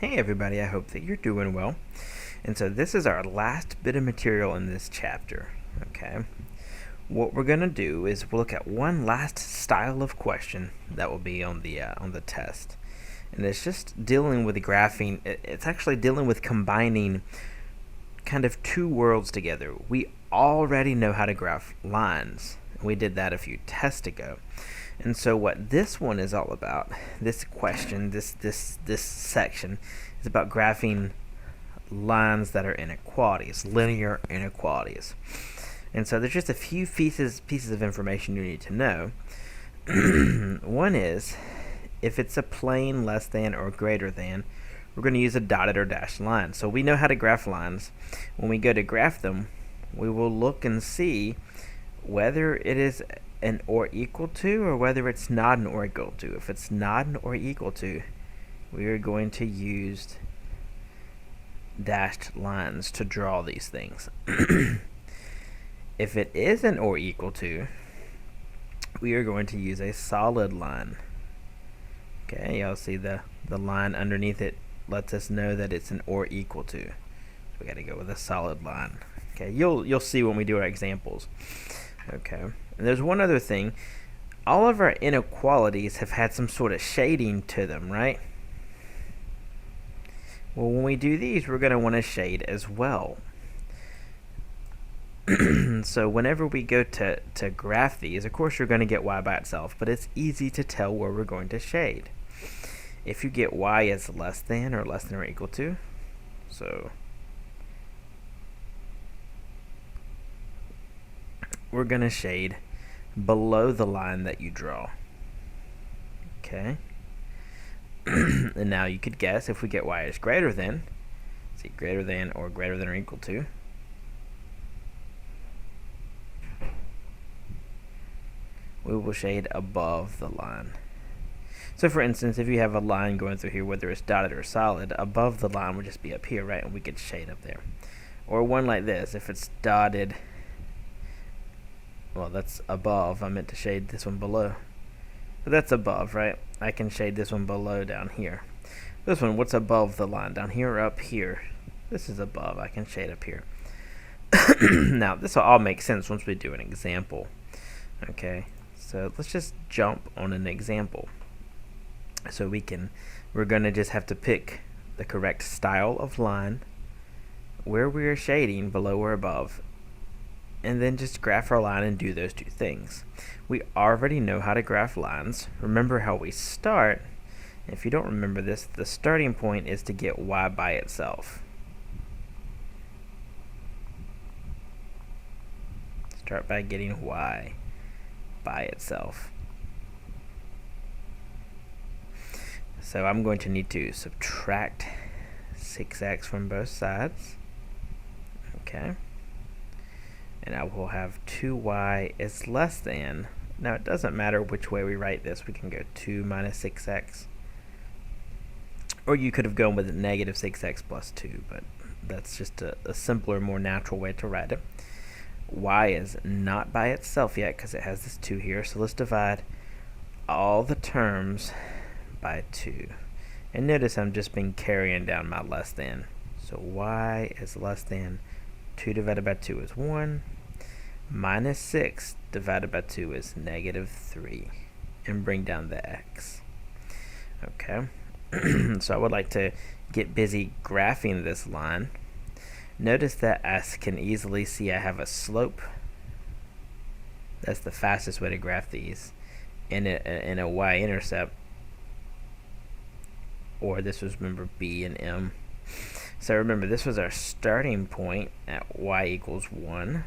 Hey everybody, I hope that you're doing well. And so this is our last bit of material in this chapter, okay? What we're going to do is we'll look at one last style of question that will be on the test. And it's just dealing with the graphing. It's actually dealing with combining kind of two worlds together. We already know how to graph lines. We did that a few tests ago. And so what this one is all about, this question, this section, is about graphing lines that are inequalities, linear inequalities. And so there's just a few pieces of information you need to know. One is, if it's a plane less than or greater than, we're going to use a dotted or dashed line. So we know how to graph lines. When we go to graph them, we will look and see whether it is an or equal to or whether it's not an or equal to. If it's not an or equal to, we are going to use dashed lines to draw these things. If it is an or equal to, we are going to use a solid line. Okay, y'all see the line underneath it lets us know that it's an or equal to. So we got to go with a solid line. Okay, you'll see when we do our examples. Okay, and there's one other thing. All of our inequalities have had some sort of shading to them, right? Well, when we do these, we're going to want to shade as well. So whenever we go to graph these, of course you're going to get y by itself, but it's easy to tell where we're going to shade. If you get y as less than or equal to, so we're going to shade below the line that you draw. Okay. And now you could guess if we get y is greater than, see, greater than or equal to, we will shade above the line. So for instance, if you have a line going through here, whether it's dotted or solid, above the line would just be up here, right? And we could shade up there. Or one like this, if it's dotted, well, that's above. I meant to shade this one below. But that's above, right? I can shade this one below down here. This one, what's above the line? Down here or up here? This is above. I can shade up here. Now, this will all make sense once we do an example. Okay, so let's just jump on an example. So we're going to just have to pick the correct style of line, where we are shading, below or above, and then just graph our line and do those two things. We already know how to graph lines. Remember how we start. If you don't remember this, the starting point is to get y by itself. Start by getting y by itself. So I'm going to need to subtract 6x from both sides. Okay. And I will have 2y is less than. Now it doesn't matter which way we write this. We can go 2 minus 6x. Or you could have gone with negative 6x plus 2, but that's just a simpler, more natural way to write it. Y is not by itself yet because it has this 2 here. So let's divide all the terms by 2. And notice I'm just been carrying down my less than. So y is less than 2 divided by 2 is 1. Minus 6 divided by 2 is negative 3. And bring down the x. Okay. So I would like to get busy graphing this line. Notice that I can easily see I have a slope. That's the fastest way to graph these. In a y-intercept. Or this was, remember, b and m. So remember, this was our starting point at y equals 1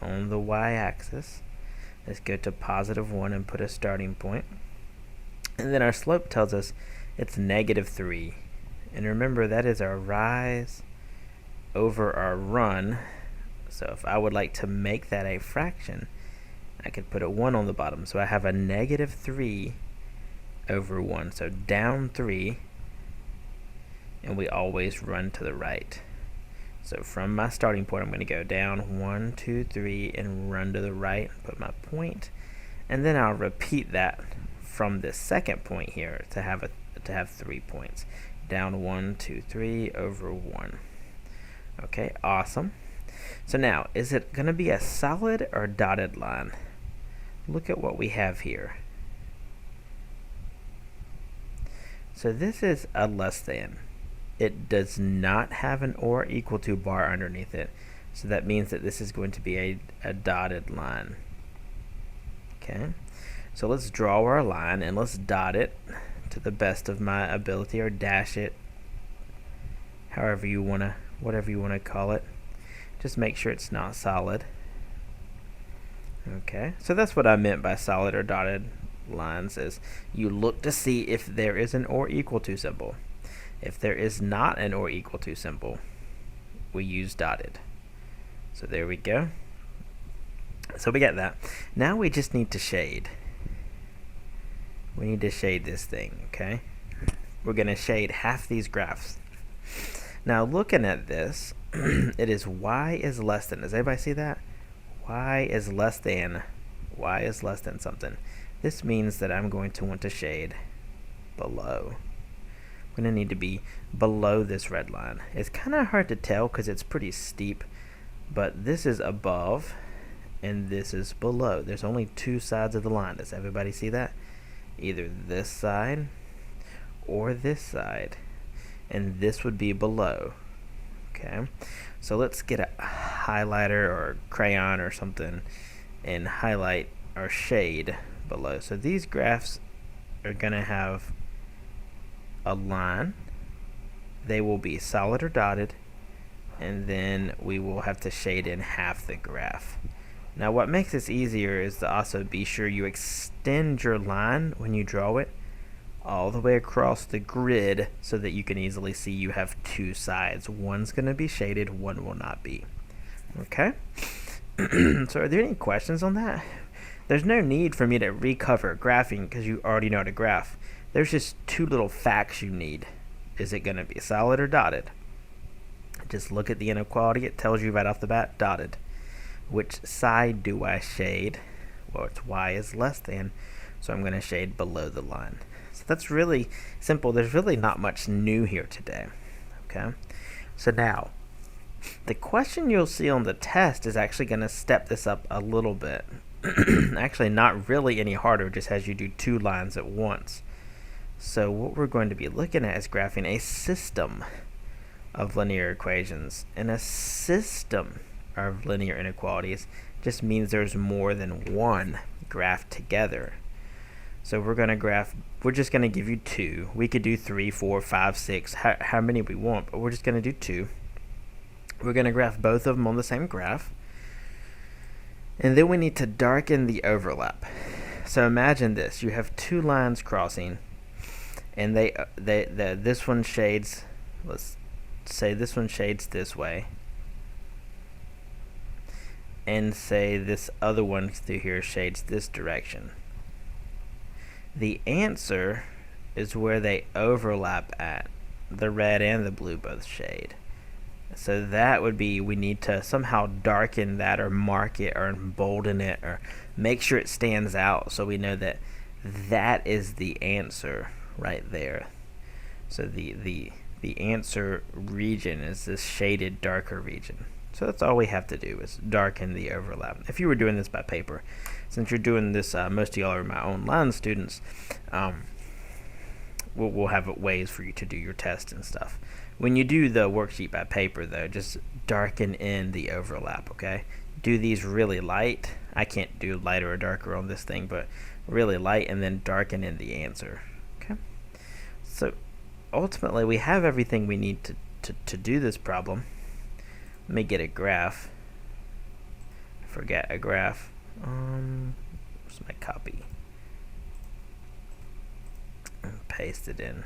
on the y-axis. Let's go to positive 1 and put a starting point. And then our slope tells us it's negative 3. And remember, that is our rise over our run. So if I would like to make that a fraction, I could put a 1 on the bottom. So I have a negative 3 over 1. So down 3. And we always run to the right. So from my starting point, I'm going to go down 1, 2, 3, and run to the right, put my point, and then I'll repeat that from this second point here to have 3 points. down 1, 2, 3 over 1. Okay, awesome. So now, is it going to be a solid or dotted line? Look at what we have here. So this is a less than. It does not have an or equal to bar underneath it. So that means that this is going to be a dotted line. Okay, so let's draw our line and let's dot it to the best of my ability, or dash it, however you want to, whatever you want to call it. Just make sure it's not solid. Okay, so that's what I meant by solid or dotted lines, is you look to see if there is an or equal to symbol. If there is not an or equal to symbol, we use dotted. So there we go. So we got that. Now we just need to shade. We need to shade this thing, okay? We're going to shade half these graphs. Now looking at this, it is y is less than. Does anybody see that? Y is less than something. This means that I'm going to want to shade below. I'm going to need to be below this red line. It's kind of hard to tell because it's pretty steep, but this is above and this is below. There's only two sides of the line. Does everybody see that? Either this side or this side, and this would be below. Okay, so let's get a highlighter or crayon or something and highlight or shade below. So these graphs are going to have a line. They will be solid or dotted, and then we will have to shade in half the graph. Now what makes this easier is to also be sure you extend your line when you draw it all the way across the grid so that you can easily see you have two sides. One's going to be shaded, one will not be. Okay? So are there any questions on that? There's no need for me to recover graphing because you already know how to graph. There's just two little facts you need. Is it going to be solid or dotted? Just look at the inequality. It tells you right off the bat, dotted. Which side do I shade? Well, it's y is less than, so I'm going to shade below the line. So that's really simple. There's really not much new here today. Okay, so now the question you'll see on the test is actually going to step this up a little bit. Actually, not really any harder, just has you do two lines at once. So what we're going to be looking at is graphing a system of linear equations. And a system of linear inequalities just means there's more than one graphed together. So we're going to graph, we're just going to give you two. We could do 3, 4, 5, 6, how many we want, but we're just going to do two. We're going to graph both of them on the same graph. And then we need to darken the overlap. So imagine this, you have two lines crossing, and this one shades, let's say this one shades this way, and say this other one through here shades this direction. The answer is where they overlap at. The red and the blue both shade. So that would be, we need to somehow darken that or mark it or embolden it or make sure it stands out so we know that that is the answer right there. So the answer region is this shaded darker region. So that's all we have to do is darken the overlap. If you were doing this by paper, since you're doing this, most of y'all are my online students, we'll have ways for you to do your test and stuff. When you do the worksheet by paper, though, just darken in the overlap, okay? Do these really light. I can't do lighter or darker on this thing, but really light, and then darken in the answer, okay? So ultimately, we have everything we need to do this problem. Let me get a graph. Forget a graph. Where's my copy? And paste it in.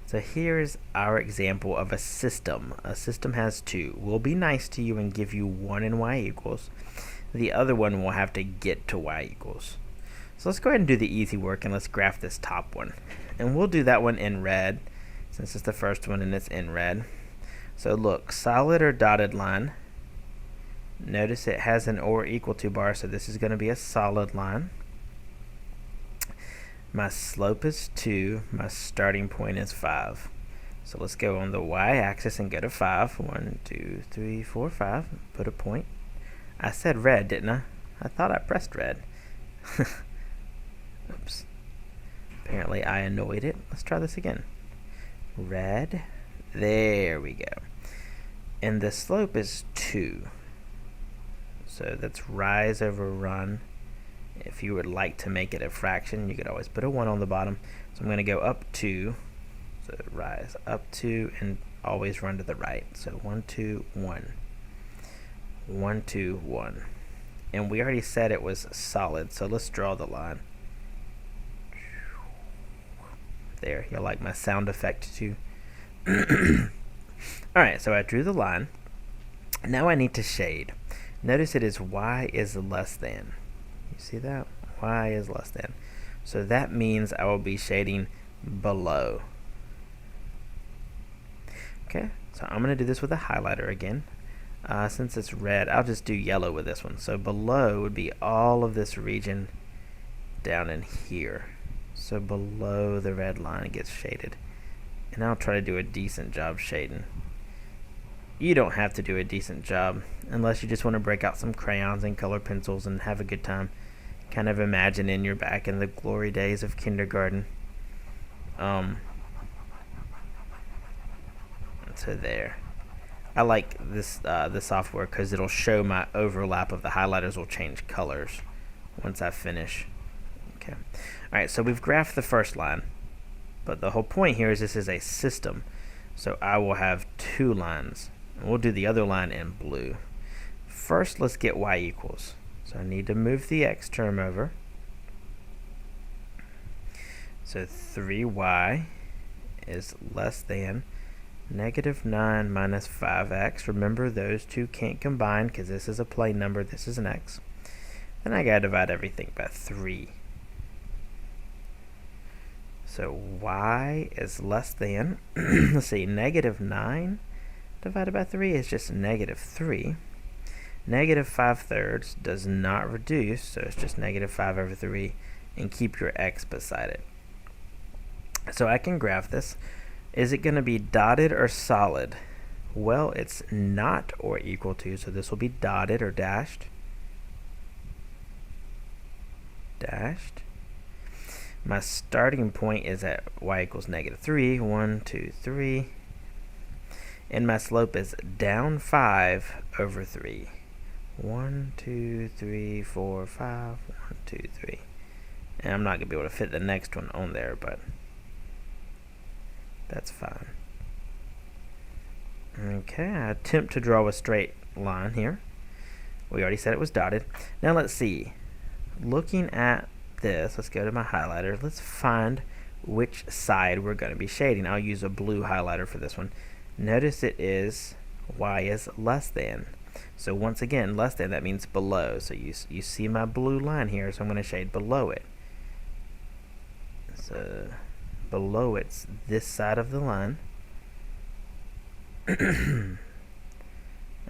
So here's our example of a system. A system has two. We'll be nice to you and give you one in y equals. The other one will have to get to y equals. So let's go ahead and do the easy work and let's graph this top one. And we'll do that one in red since it's the first one and it's in red. So look, solid or dotted line. Notice it has an or equal to bar, so this is going to be a solid line. My slope is 2. My starting point is 5. So let's go on the y-axis and go to 5. 1, 2, 3, 4, 5. Put a point. I said red, didn't I? I thought I pressed red. Oops. Apparently I annoyed it. Let's try this again. Red. There we go. And the slope is 2. So that's rise over run. If you would like to make it a fraction, you could always put a 1 on the bottom. So I'm going to go up 2. So rise up 2 and always run to the right. So 1, 2, 1. 1, 2, 1. And we already said it was solid, so let's draw the line. There, you'll like my sound effect too. Alright, so I drew the line. Now I need to shade. Notice it is y is less than. You see that? Y is less than. So that means I will be shading below. Okay, so I'm going to do this with a highlighter again. Since it's red, I'll just do yellow with this one. So below would be all of this region down in here. So below the red line it gets shaded. And I'll try to do a decent job shading. You don't have to do a decent job unless you just want to break out some crayons and color pencils and have a good time. Kind of imagining you're back in the glory days of kindergarten. So there. I like this the software because it'll show my overlap of the highlighters will change colors once I finish. Okay. Alright, so we've graphed the first line. But the whole point here is this is a system. So I will have 2 lines. And we'll do the other line in blue. First, let's get y equals. So I need to move the x term over. So 3y is less than negative 9 minus 5x. Remember, those two can't combine because this is a plain number, this is an x. Then I gotta divide everything by 3. So y is less than, let's see, negative 9 divided by 3 is just negative 3. Negative 5/3 does not reduce, so it's just negative 5 over 3, and keep your x beside it. So I can graph this. Is it going to be dotted or solid? Well, it's not or equal to, so this will be dotted or dashed. Dashed. My starting point is at y equals negative 3. 1, 2, 3. And my slope is down 5 over 3. 1, 2, 3, 4, 5. 1, 2, 3. And I'm not going to be able to fit the next one on there, but that's fine. Okay, I attempt to draw a straight line here. We already said it was dotted. Now let's see. Looking at this, let's go to my highlighter. Let's find which side we're going to be shading. I'll use a blue highlighter for this one. Notice it is y is less than. So once again, less than, that means below. So you see my blue line here, so I'm going to shade below it. So below it's this side of the line.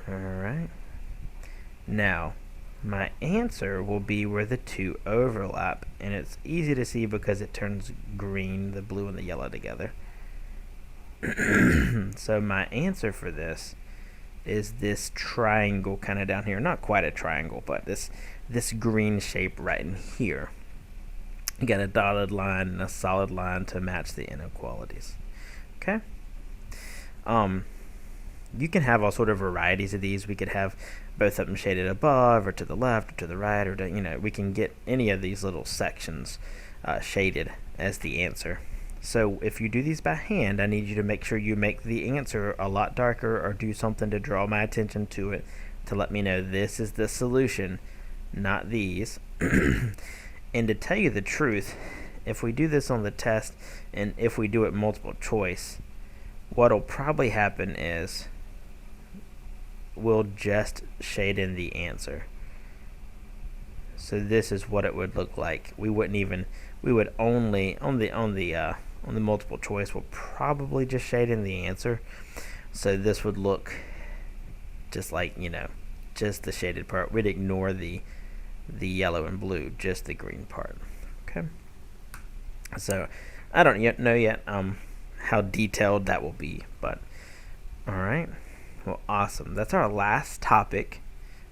Alright. Now, my answer will be where the two overlap, and it's easy to see because it turns green, the blue and the yellow together. So my answer for this is this triangle kind of down here. Not quite a triangle, but this green shape right in here. You got a dotted line and a solid line to match the inequalities. Okay? You can have all sort of varieties of these. We could have both of them shaded above or to the left or to the right, or to, we can get any of these little sections shaded as the answer. So if you do these by hand, I need you to make sure you make the answer a lot darker or do something to draw my attention to it to let me know this is the solution, not these. And to tell you the truth, if we do this on the test and if we do it multiple choice, what'll probably happen is we'll just shade in the answer. So this is what it would look like. We would only on the multiple choice, we'll probably just shade in the answer. So this would look just like, just the shaded part. We'd ignore the yellow and blue, just the green part. Okay. So I don't know yet how detailed that will be. But all right, well, awesome. That's our last topic.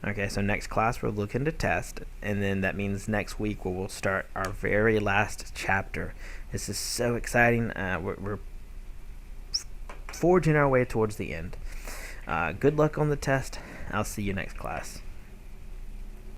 Okay, so next class we're looking to test, and then that means next week we'll start our very last chapter. This is so exciting. We're forging our way towards the end. Good luck on the test. I'll see you next class.